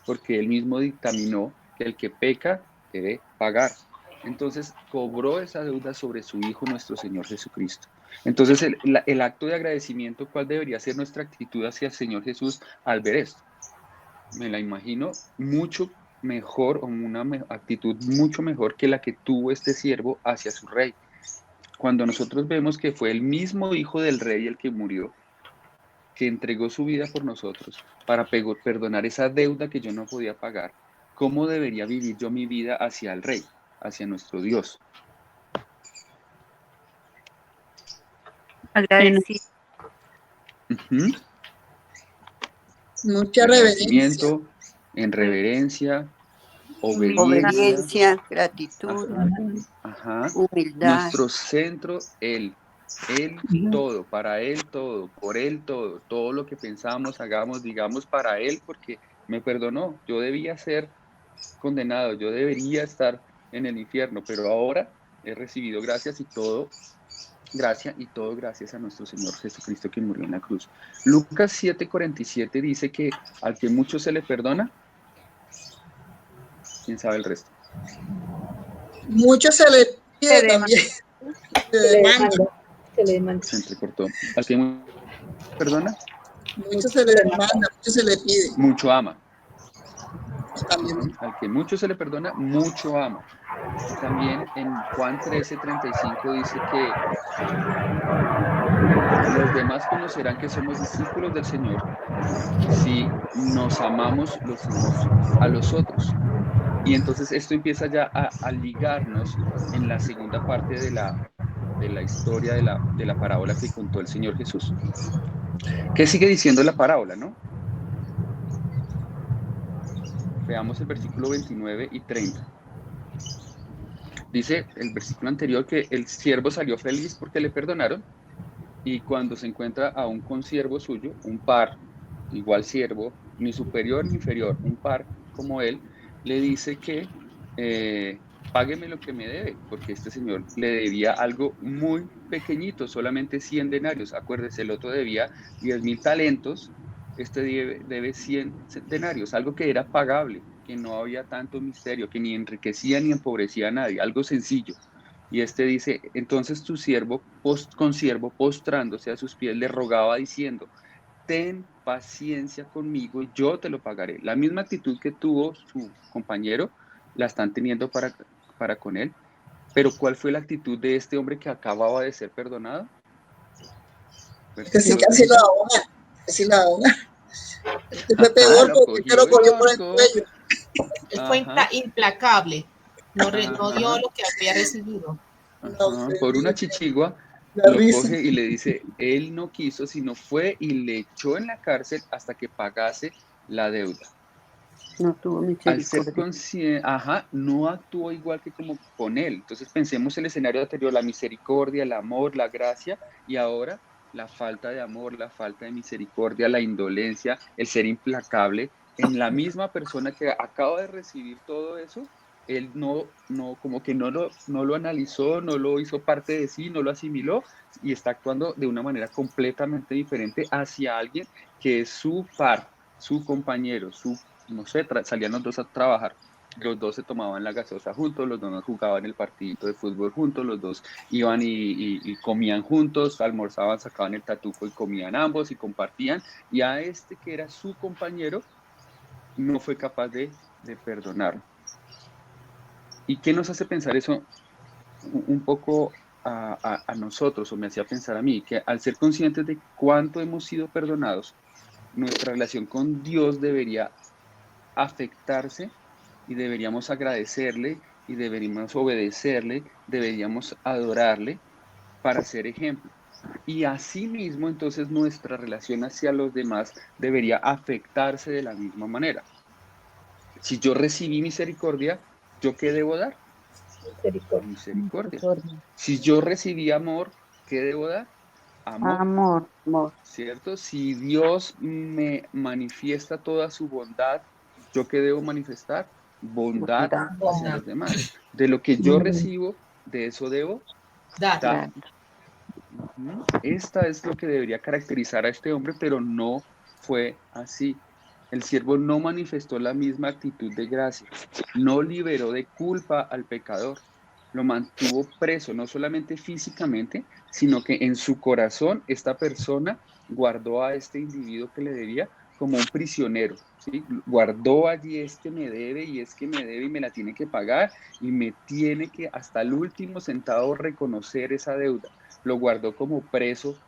porque él mismo dictaminó que el que peca debe pagar. Entonces cobró esa deuda sobre su Hijo, nuestro Señor Jesucristo. Entonces el acto de agradecimiento, ¿cuál debería ser nuestra actitud hacia el Señor Jesús al ver esto? Me la imagino mucho mejor, o una actitud mucho mejor que la que tuvo este siervo hacia su rey. Cuando nosotros vemos que fue el mismo hijo del rey el que murió, que entregó su vida por nosotros para perdonar esa deuda que yo no podía pagar, ¿cómo debería vivir yo mi vida hacia el rey, hacia nuestro Dios?
Agradecido.
Uh-huh.
Mucha reverencia.
Agradecimiento, en reverencia,
Obediencia, gratitud,
ajá.
humildad.
Nuestro centro, Él todo, para Él todo, por Él todo, todo lo que pensamos, hagamos, digamos para Él, porque me perdonó. Yo debía ser condenado, yo debería estar en el infierno, pero ahora he recibido gracias y todo, gracia y todo gracias a nuestro Señor Jesucristo que murió en la cruz. Lucas 7:47 dice que al que mucho se le perdona, ¿quién sabe el resto?
Mucho se le pide también. Se le
demanda.
Se entrecortó. Al que mucho perdona,
mucho se le demanda, mucho se le pide.
Mucho ama.
También.
Al que mucho se le perdona, mucho ama. También en Juan 13:35 dice que los demás conocerán que somos discípulos del Señor si nos amamos los unos a los otros. Y entonces esto empieza ya a ligarnos en la segunda parte de la historia de la parábola que contó el Señor Jesús. ¿Qué sigue diciendo la parábola, no? Veamos el versículo 29 y 30. Dice el versículo anterior que el siervo salió feliz porque le perdonaron, y cuando se encuentra a un consiervo suyo, un par, igual siervo, ni superior ni inferior, un par como él, le dice que págueme lo que me debe, porque este señor le debía algo muy pequeñito, solamente 100 denarios. Acuérdese, el otro debía 10,000 talentos, este debe 100 denarios, algo que era pagable, que no había tanto misterio, que ni enriquecía ni empobrecía a nadie, algo sencillo. Y este dice, entonces tu consiervo, postrándose a sus pies, le rogaba diciendo, ten paciencia conmigo y yo te lo pagaré. La misma actitud que tuvo su compañero, la están teniendo para con él. Pero ¿cuál fue la actitud de este hombre que acababa de ser perdonado?
Que sí, casi la ahoga, casi la ahoga. Este fue peor porque lo cogió por el cuello.
Él fue implacable, no dio lo que había recibido.
Por una chichigua lo coge y le dice, él no quiso, sino fue y le echó en la cárcel hasta que pagase la deuda.
No tuvo misericordia.
Al ser consciente, no actuó igual que como con él. Entonces pensemos en el escenario anterior, la misericordia, el amor, la gracia, y ahora la falta de amor, la falta de misericordia, la indolencia, el ser implacable en la misma persona que acaba de recibir todo eso. Él como que no lo analizó, no lo hizo parte de sí, no lo asimiló y está actuando de una manera completamente diferente hacia alguien que es su par, su compañero, no sé, salían los dos a trabajar, los dos se tomaban la gaseosa juntos, los dos jugaban el partidito de fútbol juntos, los dos iban y comían juntos, almorzaban, sacaban el tatuco y comían ambos y compartían, y a este que era su compañero no fue capaz de perdonarlo. ¿Y qué nos hace pensar eso un poco a nosotros, o me hacía pensar a mí, que al ser conscientes de cuánto hemos sido perdonados, nuestra relación con Dios debería afectarse y deberíamos agradecerle y deberíamos obedecerle, deberíamos adorarle para ser ejemplo. Y asimismo, entonces, nuestra relación hacia los demás debería afectarse de la misma manera. Si yo recibí misericordia, ¿yo qué debo dar? Misericordia. Si yo recibí amor, ¿qué debo dar?
Amor.
¿Cierto? Si Dios me manifiesta toda su bondad, ¿yo qué debo manifestar? bondad
Bondad.
hacia los demás. De lo que yo recibo, de eso debo
Dar.
dar. Esta es lo que debería caracterizar a este hombre, pero no fue así. El siervo no manifestó la misma actitud de gracia, no liberó de culpa al pecador, lo mantuvo preso, no solamente físicamente, sino que en su corazón esta persona guardó a este individuo que le debía como un prisionero, ¿sí? Guardó allí, es que me debe y es que me debe y me la tiene que pagar y me tiene que hasta el último centavo reconocer esa deuda. Lo guardó como preso,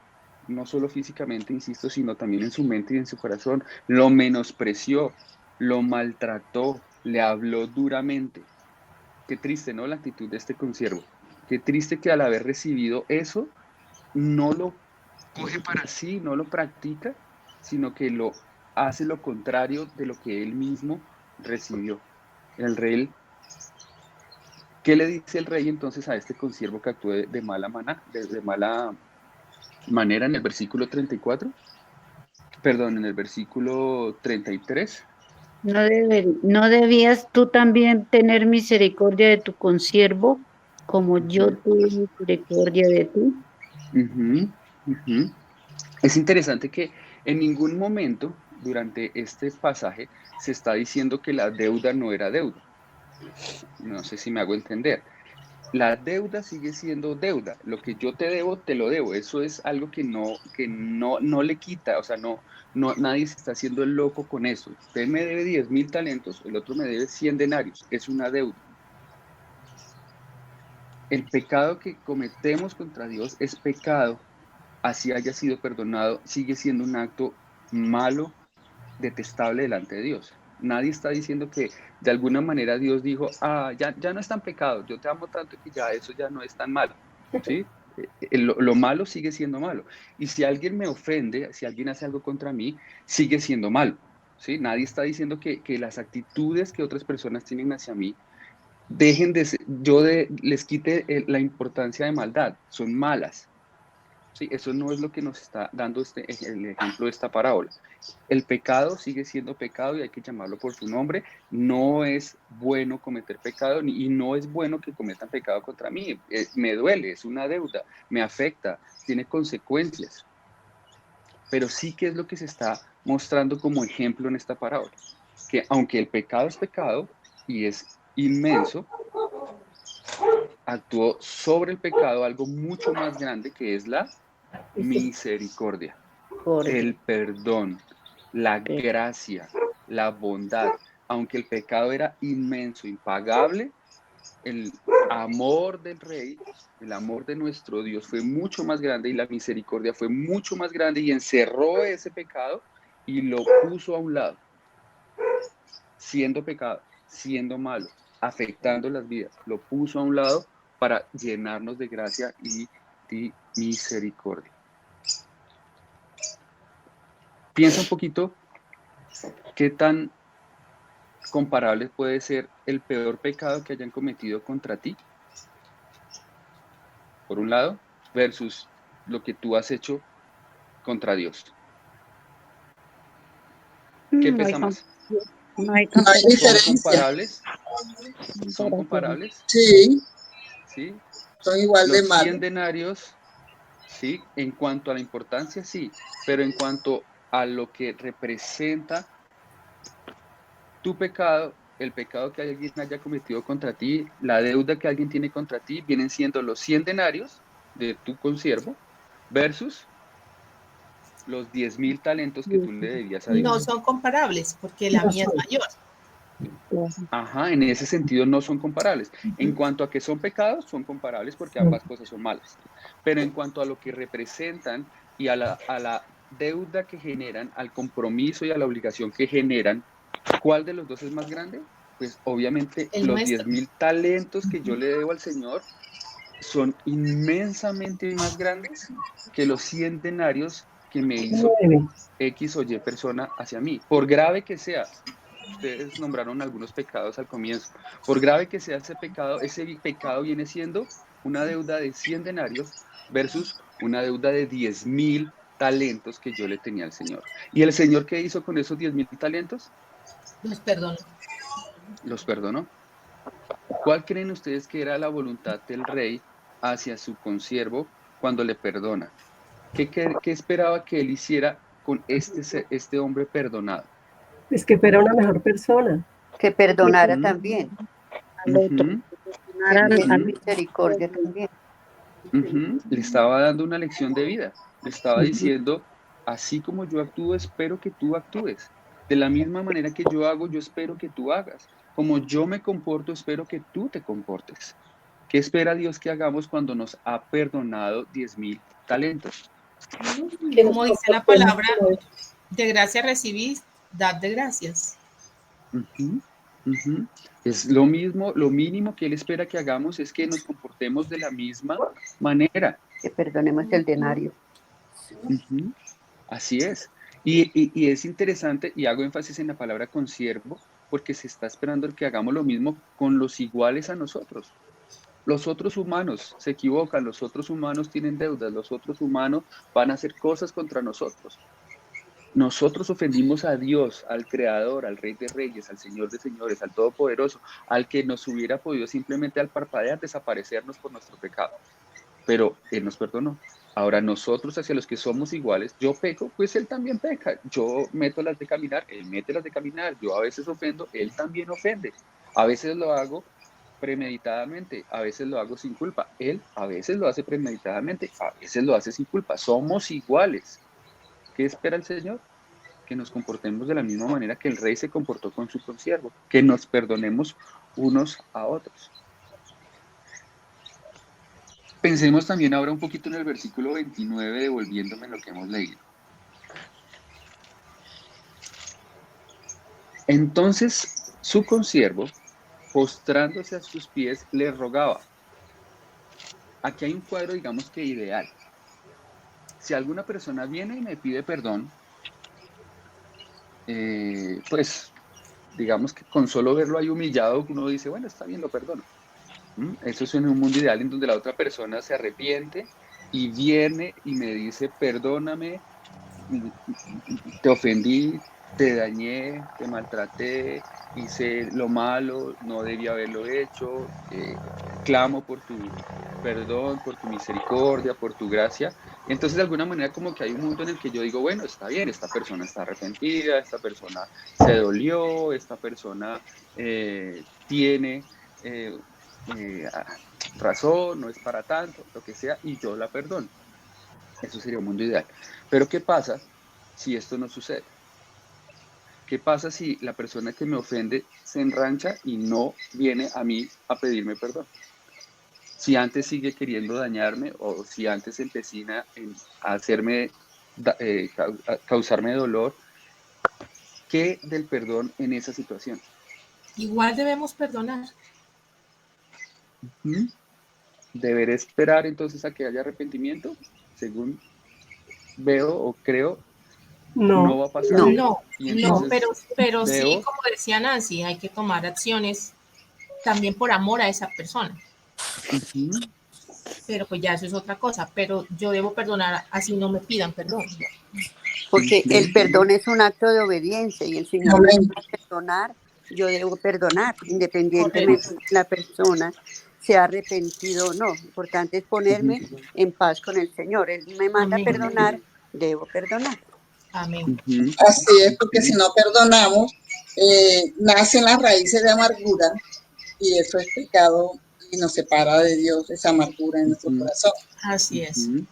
no solo físicamente, insisto, sino también en su mente y en su corazón. Lo menospreció, lo maltrató, le habló duramente. Qué triste, ¿no? La actitud de este consiervo. Qué triste que al haber recibido eso, no lo coge para sí, no lo practica, sino que lo hace lo contrario de lo que él mismo recibió. El rey, ¿qué le dice el rey entonces a este consiervo que actúe de mala manera en el versículo 34? Perdón, en el versículo 33.
¿No debías tú también tener misericordia de tu consiervo, como yo tuve misericordia de ti?
Es interesante que en ningún momento durante este pasaje se está diciendo que la deuda no era deuda. No sé si me hago entender. La deuda sigue siendo deuda. Lo que yo te debo, te lo debo. Eso es algo que no le quita. O sea, nadie se está haciendo el loco con eso. Usted me debe 10.000 talentos, el otro me debe 100 denarios. Es una deuda. El pecado que cometemos contra Dios es pecado. Así haya sido perdonado, sigue siendo un acto malo, detestable delante de Dios. Nadie está diciendo que de alguna manera Dios dijo, ya no es tan pecado, yo te amo tanto que ya eso ya no es tan malo, ¿sí? Lo malo sigue siendo malo. Y si alguien me ofende, si alguien hace algo contra mí, sigue siendo malo, ¿sí? Nadie está diciendo que las actitudes que otras personas tienen hacia mí dejen de ser, les quite la importancia de maldad, son malas. Sí, eso no es lo que nos está dando el ejemplo de esta parábola. El pecado sigue siendo pecado y hay que llamarlo por su nombre. No es bueno cometer pecado y no es bueno que cometan pecado contra mí. Me duele, es una deuda, me afecta, tiene consecuencias. Pero sí que es lo que se está mostrando como ejemplo en esta parábola. Que aunque el pecado es pecado y es inmenso, actuó sobre el pecado algo mucho más grande que es la misericordia, el perdón, la gracia, la bondad. Aunque el pecado era inmenso, impagable, el amor del Rey, el amor de nuestro Dios fue mucho más grande y la misericordia fue mucho más grande y encerró ese pecado y lo puso a un lado, siendo pecado, siendo malo, afectando las vidas, lo puso a un lado para llenarnos de gracia y de misericordia. Piensa un poquito qué tan comparable puede ser el peor pecado que hayan cometido contra ti, por un lado, versus lo que tú has hecho contra Dios. ¿Qué pesa más?
No hay
No hay
¿Son
diferencia.
comparables? ¿Son comparables?
Sí,
¿Sí?
son igual de
Los 100
malos.
denarios, sí, en cuanto a la importancia, sí, pero en cuanto a lo que representa tu pecado, el pecado que alguien haya cometido contra ti, la deuda que alguien tiene contra ti, vienen siendo los 100 denarios de tu consiervo versus los 10.000 talentos que tú le debías a Dios.
No son comparables porque la mía es mayor.
Ajá, en ese sentido no son comparables. En cuanto a que son pecados, son comparables porque ambas cosas son malas. Pero en cuanto a lo que representan y a la deuda que generan, al compromiso y a la obligación que generan, ¿cuál de los dos es más grande? Pues obviamente
El
los
nuestro.
10.000 talentos que yo le debo al Señor son inmensamente más grandes que los 100 denarios que me hizo X o Y persona hacia mí, por grave que sea. Ustedes nombraron algunos pecados al comienzo. Por grave que sea ese pecado viene siendo una deuda de 100 denarios versus una deuda de 10.000 talentos que yo le tenía al Señor. ¿Y el Señor qué hizo con esos 10.000 talentos?
Los perdono.
los perdonó. ¿Cuál creen ustedes que era la voluntad del rey hacia su consiervo cuando le perdona? ¿Qué esperaba que él hiciera con este hombre perdonado?
Es que fuera una mejor persona.
Que perdonara
Ujú,
también,
al otro,
ujú,
que tuviera
ujú,
misericordia también.
ujú. Le estaba dando una lección de vida. Le estaba diciendo, así como yo actúo, espero que tú actúes. De la misma manera que yo hago, yo espero que tú hagas. Como yo me comporto, espero que tú te comportes. ¿Qué espera Dios que hagamos cuando nos ha perdonado 10,000 talentos?
Que nos
Como dice la
comportemos
palabra,
como Él.
de gracia recibís, dad de gracias.
Ujú, ujú. Es lo mismo, lo mínimo que Él espera que hagamos es que nos comportemos de la misma manera.
Que perdonemos el denario.
Ujú. Así es. Y es interesante, y hago énfasis en la palabra consiervo, porque se está esperando el que hagamos lo mismo con los iguales a nosotros. Los otros humanos se equivocan, los otros humanos tienen deudas, los otros humanos van a hacer cosas contra nosotros. Nosotros ofendimos a Dios, al Creador, al Rey de Reyes, al Señor de Señores, al Todopoderoso, al que nos hubiera podido simplemente al parpadear desaparecernos por nuestro pecado. Pero Él nos perdonó. Ahora nosotros hacia los que somos iguales, yo peco, pues Él también peca. Yo meto las de caminar, Él mete las de caminar. Yo a veces ofendo, Él también ofende. A veces lo hago premeditadamente, a veces lo hago sin culpa. Él a veces lo hace premeditadamente, a veces lo hace sin culpa. Somos iguales. ¿Qué espera el Señor? Que nos comportemos de la misma manera que el rey se comportó con su consiervo, que nos perdonemos unos a otros. Pensemos también ahora un poquito en el versículo 29, devolviéndome lo que hemos leído. Entonces su consiervo, postrándose a sus pies, le rogaba. Aquí hay un cuadro, digamos que ideal. Si alguna persona viene y me pide perdón, pues digamos que con solo verlo ahí humillado, uno dice, bueno, está bien, lo perdono. Eso es en un mundo ideal en donde la otra persona se arrepiente y viene y me dice, perdóname, te ofendí, te dañé, te maltraté, hice lo malo, no debía haberlo hecho, clamo por tu perdón, por tu misericordia, por tu gracia. Entonces, de alguna manera, como que hay un mundo en el que yo digo, bueno, está bien, esta persona está arrepentida, esta persona se dolió, esta persona tiene razón, no es para tanto, lo que sea, y yo la perdono. Eso sería un mundo ideal. Pero ¿qué pasa si esto no sucede? ¿Qué pasa si la persona que me ofende se enrancha y no viene a mí a pedirme perdón? Si antes sigue queriendo dañarme o si antes empecina en hacerme, causarme dolor, ¿qué del perdón en esa situación?
Igual debemos perdonar.
¿Mm? ¿Deberé esperar entonces a que haya arrepentimiento? Según veo o creo, no
No,
va a pasar.
No,
No,
Y
no,
entonces
pero sí,
debo.
como decía Nancy, hay que tomar acciones también por amor a esa persona.
Ujú,
Pero pues ya eso es otra cosa. Pero yo debo perdonar así no me pidan perdón.
porque el
ujú,
perdón es un acto de obediencia y el Señor me
Amén.
manda a perdonar, yo debo perdonar, independientemente
Correcto.
de que la persona se ha arrepentido o no. Lo importante es ponerme
ujú,
en paz con el Señor. Él me manda a
Amén.
perdonar, debo perdonar.
Amén.
ujú,
Así es, porque si
ujú.
no perdonamos, nacen las raíces de amargura y eso es pecado y nos separa de Dios esa amargura en nuestro
Ujú,
corazón.
Así es.
ujú.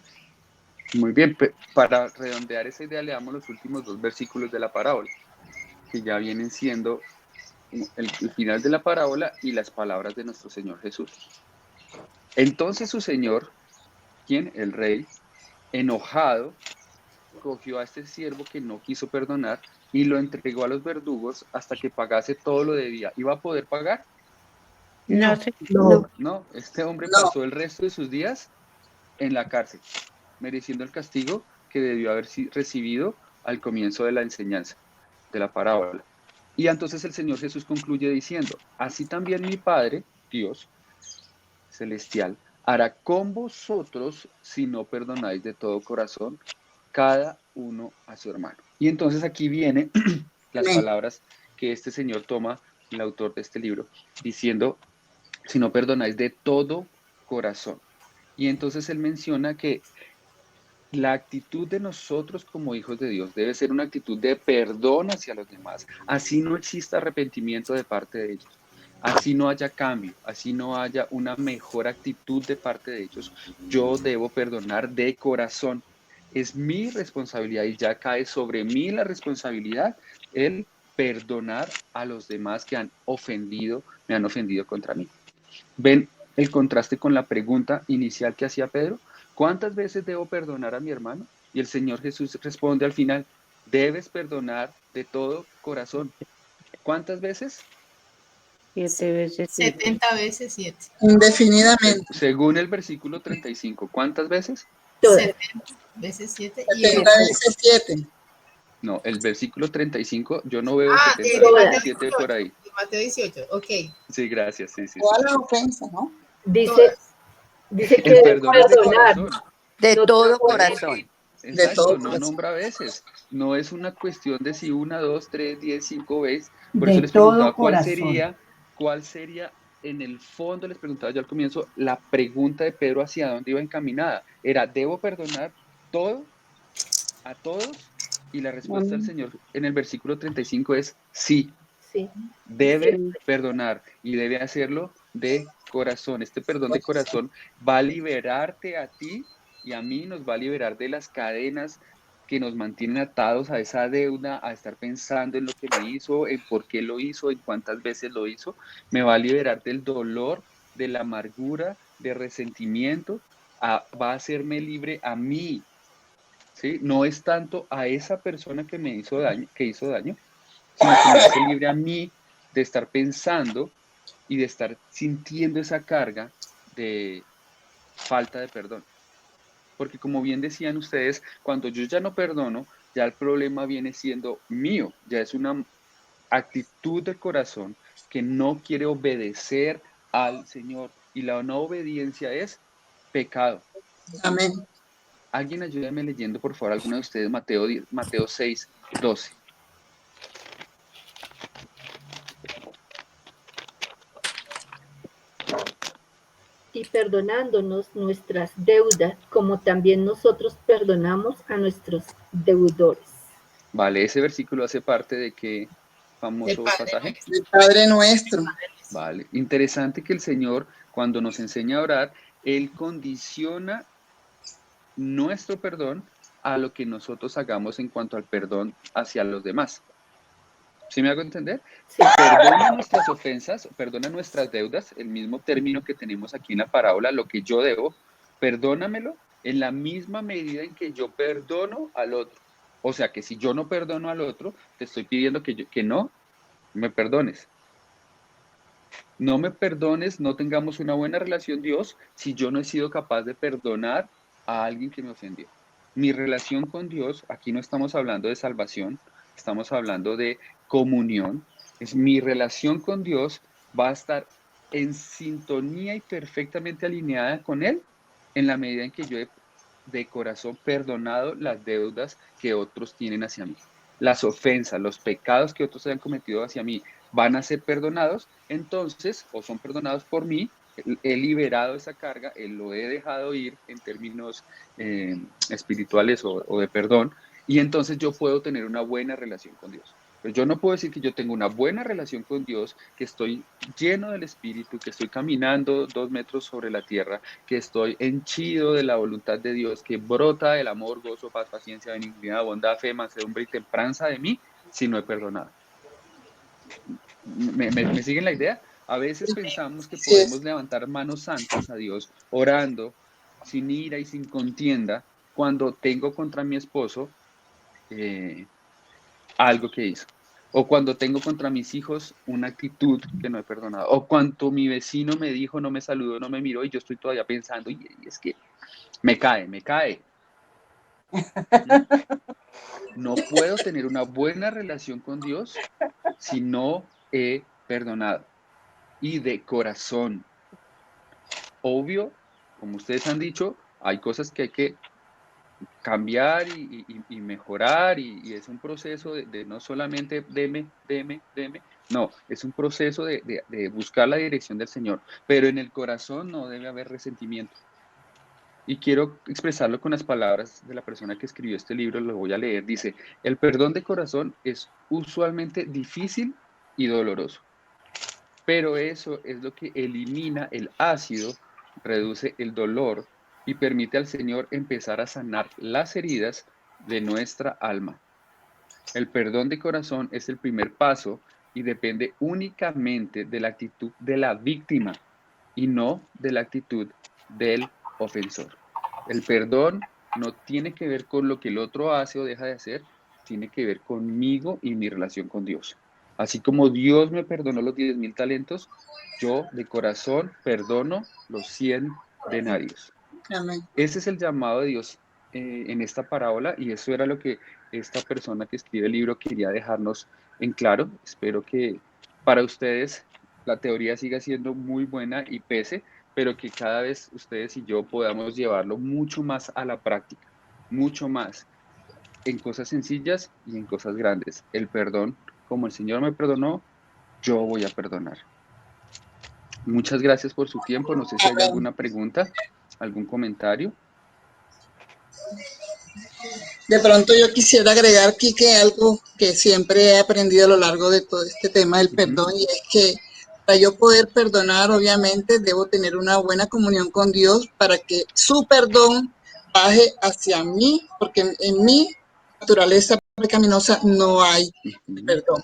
Muy bien, para redondear esa idea, le damos los últimos 2 versículos de la parábola, que ya vienen siendo el final de la parábola y las palabras de nuestro Señor Jesús. Entonces su Señor, ¿quién? El rey, enojado, cogió a este siervo que no quiso perdonar y lo entregó a los verdugos hasta que pagase todo lo debía. ¿Iba a poder pagar?
No,
No,
señor.
no.
No, este hombre
No,
pasó el resto de sus días en la cárcel, mereciendo el castigo que debió haber recibido al comienzo de la enseñanza de la parábola. Y entonces el Señor Jesús concluye diciendo, así también mi Padre, Dios celestial, hará con vosotros si no perdonáis de todo corazón cada uno a su hermano. Y entonces aquí vienen las
amén.
palabras que este Señor toma el autor de este libro, diciendo, si no perdonáis de todo corazón. Y entonces él menciona que la actitud de nosotros como hijos de Dios debe ser una actitud de perdón hacia los demás, así no exista arrepentimiento de parte de ellos, así no haya cambio, así no haya una mejor actitud de parte de ellos. Yo debo perdonar de corazón. Es mi responsabilidad y ya cae sobre mí la responsabilidad el perdonar a los demás que me han ofendido contra mí. ¿Ven el contraste con la pregunta inicial que hacía Pedro? ¿Cuántas veces debo perdonar a mi hermano? Y el Señor Jesús responde al final, debes perdonar de todo corazón. ¿Cuántas veces?
7 veces 7.
70 veces 7.
Indefinidamente.
Según el versículo 35, ¿cuántas veces?
70 veces 7 y
70 veces 7.
No, el versículo 35, yo no veo
Ah,
70
de
veces
Mateo
7
18,
por ahí.
de Mateo 18, ok.
Sí, gracias, sí.
Todas las ofensas, ¿no?
Dice que
El
debe
perdón es de
perdonar.
corazón.
De
No
todo
todo
corazón.
De
Exacto,
todo
no
corazón.
nombra veces. No es una cuestión de si 1, 2, 3, 10, 5 veces. Por
De
eso les
todo
preguntaba
corazón.
cuál sería, en el fondo les preguntaba yo al comienzo, la pregunta de Pedro hacia dónde iba encaminada. Era, ¿debo perdonar todo a todos? Y la respuesta del Señor en el versículo 35 es sí.
Sí.
Debe perdonar y debe hacerlo de corazón. Este perdón de corazón va a liberarte a ti y a mí, nos va a liberar de las cadenas que nos mantienen atados a esa deuda, a estar pensando en lo que me hizo, en por qué lo hizo, en cuántas veces lo hizo. Me va a liberar del dolor, de la amargura, de resentimiento. Va a hacerme libre a mí, ¿sí? No es tanto a esa persona que me hizo daño, sino que me hace libre a mí de estar pensando y de estar sintiendo esa carga de falta de perdón. Porque como bien decían ustedes, cuando yo ya no perdono, ya el problema viene siendo mío, ya es una actitud del corazón que no quiere obedecer al Señor. Y la no obediencia es pecado.
Amén.
Alguien ayúdame leyendo, por favor, alguno de ustedes, Mateo 6, 12.
Y perdonándonos nuestras deudas, como también nosotros perdonamos a nuestros deudores.
Vale, ese versículo hace parte de qué famoso pasaje.
El Padre Nuestro.
Vale, interesante que el Señor, cuando nos enseña a orar, Él condiciona nuestro perdón a lo que nosotros hagamos en cuanto al perdón hacia los demás. ¿Sí me hago entender?
Sí.
Perdona nuestras ofensas, perdona nuestras deudas, el mismo término que tenemos aquí en la parábola, lo que yo debo, perdónamelo en la misma medida en que yo perdono al otro. O sea que si yo no perdono al otro, te estoy pidiendo que no me perdones. No me perdones, no tengamos una buena relación, Dios, si yo no he sido capaz de perdonar a alguien que me ofendió. Mi relación con Dios, aquí no estamos hablando de salvación, estamos hablando de comunión. Es mi relación con Dios va a estar en sintonía y perfectamente alineada con Él en la medida en que yo he de corazón perdonado las deudas que otros tienen hacia mí. Las ofensas, los pecados que otros hayan cometido hacia mí van a ser perdonados, entonces, o son perdonados por mí, he liberado esa carga, lo he dejado ir en términos espirituales o de perdón, y entonces yo puedo tener una buena relación con Dios. Pero yo no puedo decir que yo tengo una buena relación con Dios, que estoy lleno del Espíritu, que estoy caminando 2 metros sobre la tierra, que estoy henchido de la voluntad de Dios, que brota el amor, gozo, paz, paciencia, benignidad, bondad, fe, mansedumbre y templanza de mí, si no he perdonado. ¿Me siguen la idea? A veces pensamos que podemos levantar manos santas a Dios orando sin ira y sin contienda cuando tengo contra mi esposo algo que hizo. O cuando tengo contra mis hijos una actitud que no he perdonado. O cuando mi vecino me dijo, no me saludó, no me miró y yo estoy todavía pensando, y es que me cae. No puedo tener una buena relación con Dios si no he perdonado. Y de corazón. Obvio, como ustedes han dicho, hay cosas que hay que cambiar y mejorar y es un proceso de no solamente deme, No, es un proceso de buscar la dirección del Señor, pero en el corazón no debe haber resentimiento. Y quiero expresarlo con las palabras de la persona que escribió este libro, lo voy a leer. Dice, el perdón de corazón es usualmente difícil y doloroso, pero eso es lo que elimina el ácido, reduce el dolor y permite al Señor empezar a sanar las heridas de nuestra alma. El perdón de corazón es el primer paso y depende únicamente de la actitud de la víctima y no de la actitud del ofensor. El perdón no tiene que ver con lo que el otro hace o deja de hacer, tiene que ver conmigo y mi relación con Dios. Así como Dios me perdonó los 10,000 talentos, yo de corazón perdono los 100 denarios.
Amén.
Ese es el llamado de Dios en esta parábola y eso era lo que esta persona que escribe el libro quería dejarnos en claro. Espero que para ustedes la teoría siga siendo muy buena y pese, pero que cada vez ustedes y yo podamos llevarlo mucho más a la práctica, mucho más en cosas sencillas y en cosas grandes. El perdón, como el Señor me perdonó, yo voy a perdonar. Muchas gracias por su tiempo. No sé si hay
Amén.
alguna pregunta, algún comentario.
De pronto yo quisiera agregar, Quique, algo que siempre he aprendido a lo largo de todo este tema del perdón, y es que para yo poder perdonar, obviamente, debo tener una buena comunión con Dios para que su perdón baje hacia mí, porque en mi naturaleza pecaminosa no hay perdón.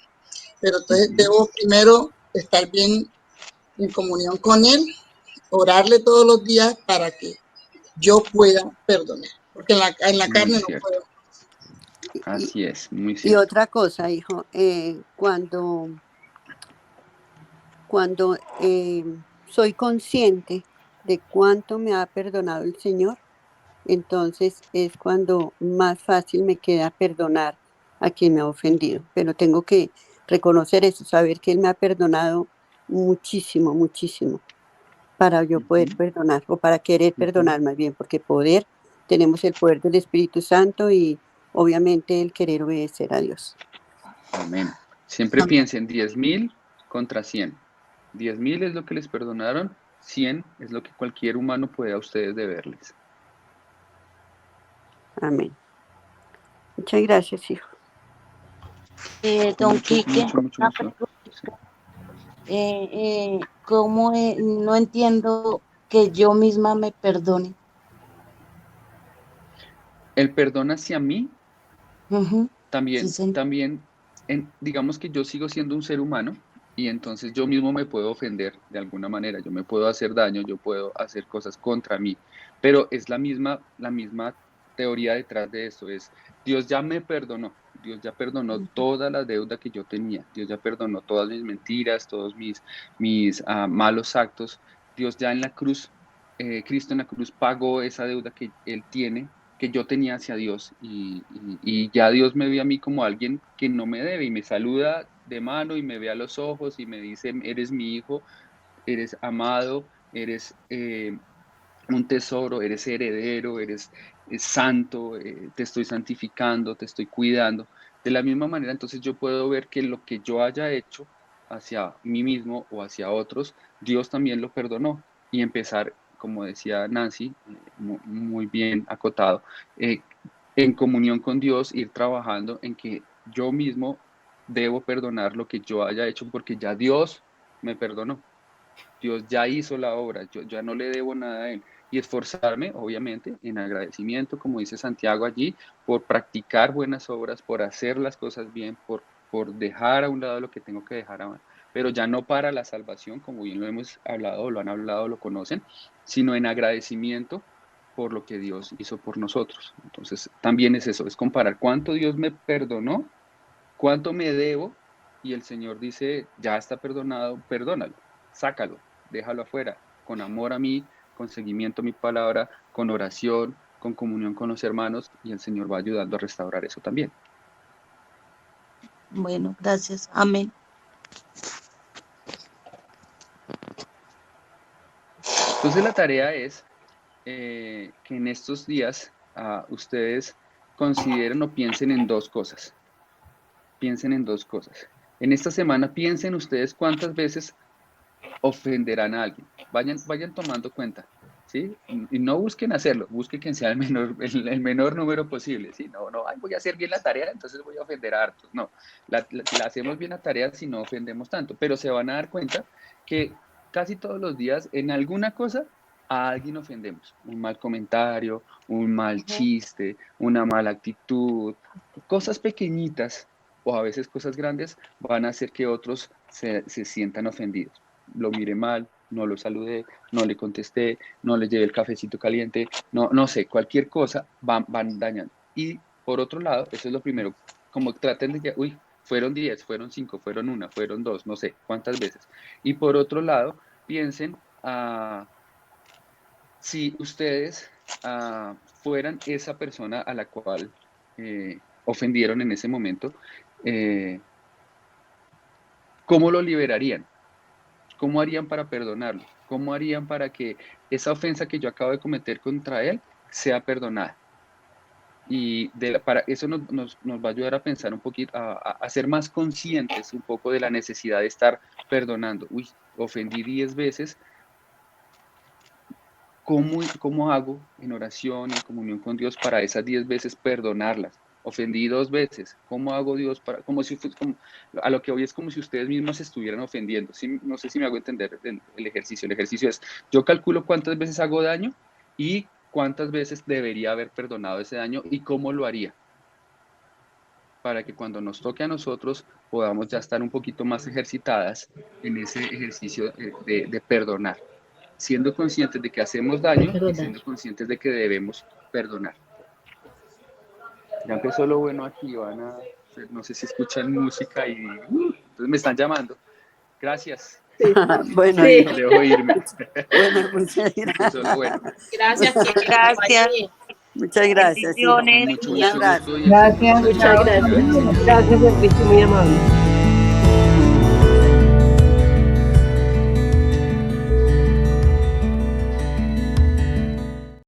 Pero entonces debo primero estar bien en comunión con Él, orarle todos los días para que yo pueda perdonar, porque en la
Muy
carne no
cierto.
puedo.
Así es, muy
Y
cierto.
otra cosa, hijo, cuando soy consciente de cuánto me ha perdonado el Señor, entonces es cuando más fácil me queda perdonar a quien me ha ofendido. Pero tengo que reconocer eso, saber que Él me ha perdonado muchísimo, muchísimo, para yo poder perdonar, o para querer perdonar más bien, porque tenemos el poder del Espíritu Santo y obviamente el querer obedecer a Dios.
Amén. Siempre piensen 10,000 contra 100. 10,000 es lo que les perdonaron, 100 es lo que cualquier humano puede a ustedes deberles.
Amén. Muchas gracias, hijo.
Don
Mucho,
Quique,
mucho, mucho
una
gusto.
pregunta. ¿Cómo no entiendo que yo misma me perdone?
El perdón hacia mí,
Ujú, sí,
también,
señor.
digamos que yo sigo siendo un ser humano y entonces yo mismo me puedo ofender de alguna manera, yo me puedo hacer daño, yo puedo hacer cosas contra mí, pero es la misma teoría detrás de esto, es Dios ya me perdonó, Dios ya perdonó toda la deuda que yo tenía, Dios ya perdonó todas mis mentiras, todos mis malos actos, Dios ya en la cruz, Cristo en la cruz pagó esa deuda que Él tiene, que yo tenía hacia Dios y ya Dios me ve a mí como alguien que no me debe y me saluda de mano y me ve a los ojos y me dice, eres mi hijo, eres amado, eres un tesoro, eres heredero, eres santo, te estoy santificando, te estoy cuidando. De la misma manera, entonces yo puedo ver que lo que yo haya hecho hacia mí mismo o hacia otros, Dios también lo perdonó y empezar, como decía Nancy, muy bien acotado, en comunión con Dios, ir trabajando en que yo mismo debo perdonar lo que yo haya hecho porque ya Dios me perdonó. Dios ya hizo la obra, yo ya no le debo nada a Él. Y esforzarme, obviamente, en agradecimiento, como dice Santiago allí, por practicar buenas obras, por hacer las cosas bien, por dejar a un lado lo que tengo que dejar a un lado. Pero ya no para la salvación, como bien lo hemos hablado, lo han hablado, lo conocen, sino en agradecimiento por lo que Dios hizo por nosotros. Entonces, también es eso, es comparar cuánto Dios me perdonó, cuánto me debo, y el Señor dice, ya está perdonado, perdónalo, sácalo, déjalo afuera, con amor a mí, con seguimiento a mi palabra, con oración, con comunión con los hermanos, y el Señor va ayudando a restaurar eso también.
Bueno, gracias. Amén.
Entonces la tarea es que en estos días ustedes consideren o piensen en dos cosas. Piensen en dos cosas. En esta semana piensen ustedes cuántas veces ofenderán a alguien. Vayan tomando cuenta, ¿sí? Y no busquen hacerlo, busquen que sea el menor número posible, ¿sí? No, ay, voy a hacer bien la tarea, entonces voy a ofender a hartos. No, la hacemos bien la tarea si no ofendemos tanto, pero se van a dar cuenta que casi todos los días en alguna cosa a alguien ofendemos. Un mal comentario, un mal chiste, una mala actitud, cosas pequeñitas o a veces cosas grandes van a hacer que otros se sientan ofendidos. Lo miré mal, no lo saludé, no le contesté, no le llevé el cafecito caliente, no sé, cualquier cosa van dañando. Y por otro lado, eso es lo primero, como traten de, fueron 10, fueron 5, fueron 1, fueron 2, no sé cuántas veces. Y por otro lado, piensen si ustedes fueran esa persona a la cual ofendieron en ese momento, ¿cómo lo liberarían? ¿Cómo harían para perdonarlo? ¿Cómo harían para que esa ofensa que yo acabo de cometer contra él sea perdonada? Y para eso nos va a ayudar a pensar un poquito, a ser más conscientes un poco de la necesidad de estar perdonando. Ofendí 10 veces. ¿Cómo hago en oración, en comunión con Dios para esas 10 veces perdonarlas? Ofendí 2 veces. ¿Cómo hago Dios para, a lo que hoy es como si ustedes mismos estuvieran ofendiendo? ¿Sí? No sé si me hago entender el ejercicio. El ejercicio es, yo calculo cuántas veces hago daño y cuántas veces debería haber perdonado ese daño y cómo lo haría. Para que cuando nos toque a nosotros podamos ya estar un poquito más ejercitadas en ese ejercicio de perdonar. Siendo conscientes de que hacemos daño y siendo conscientes de que debemos perdonar. Ya empezó lo bueno aquí, no sé si escuchan música y entonces me están llamando. Gracias.
Bueno,
Sí.
Debo irme.
Bueno, muchas
Empezó lo bueno.
Gracias.
Gracias.
Muchas gracias. Sí.
Bendiciones.
Mucho
Un abrazo.
gusto y
Gracias.
Muchas gracias.
Gracias, Enrique, muy amable.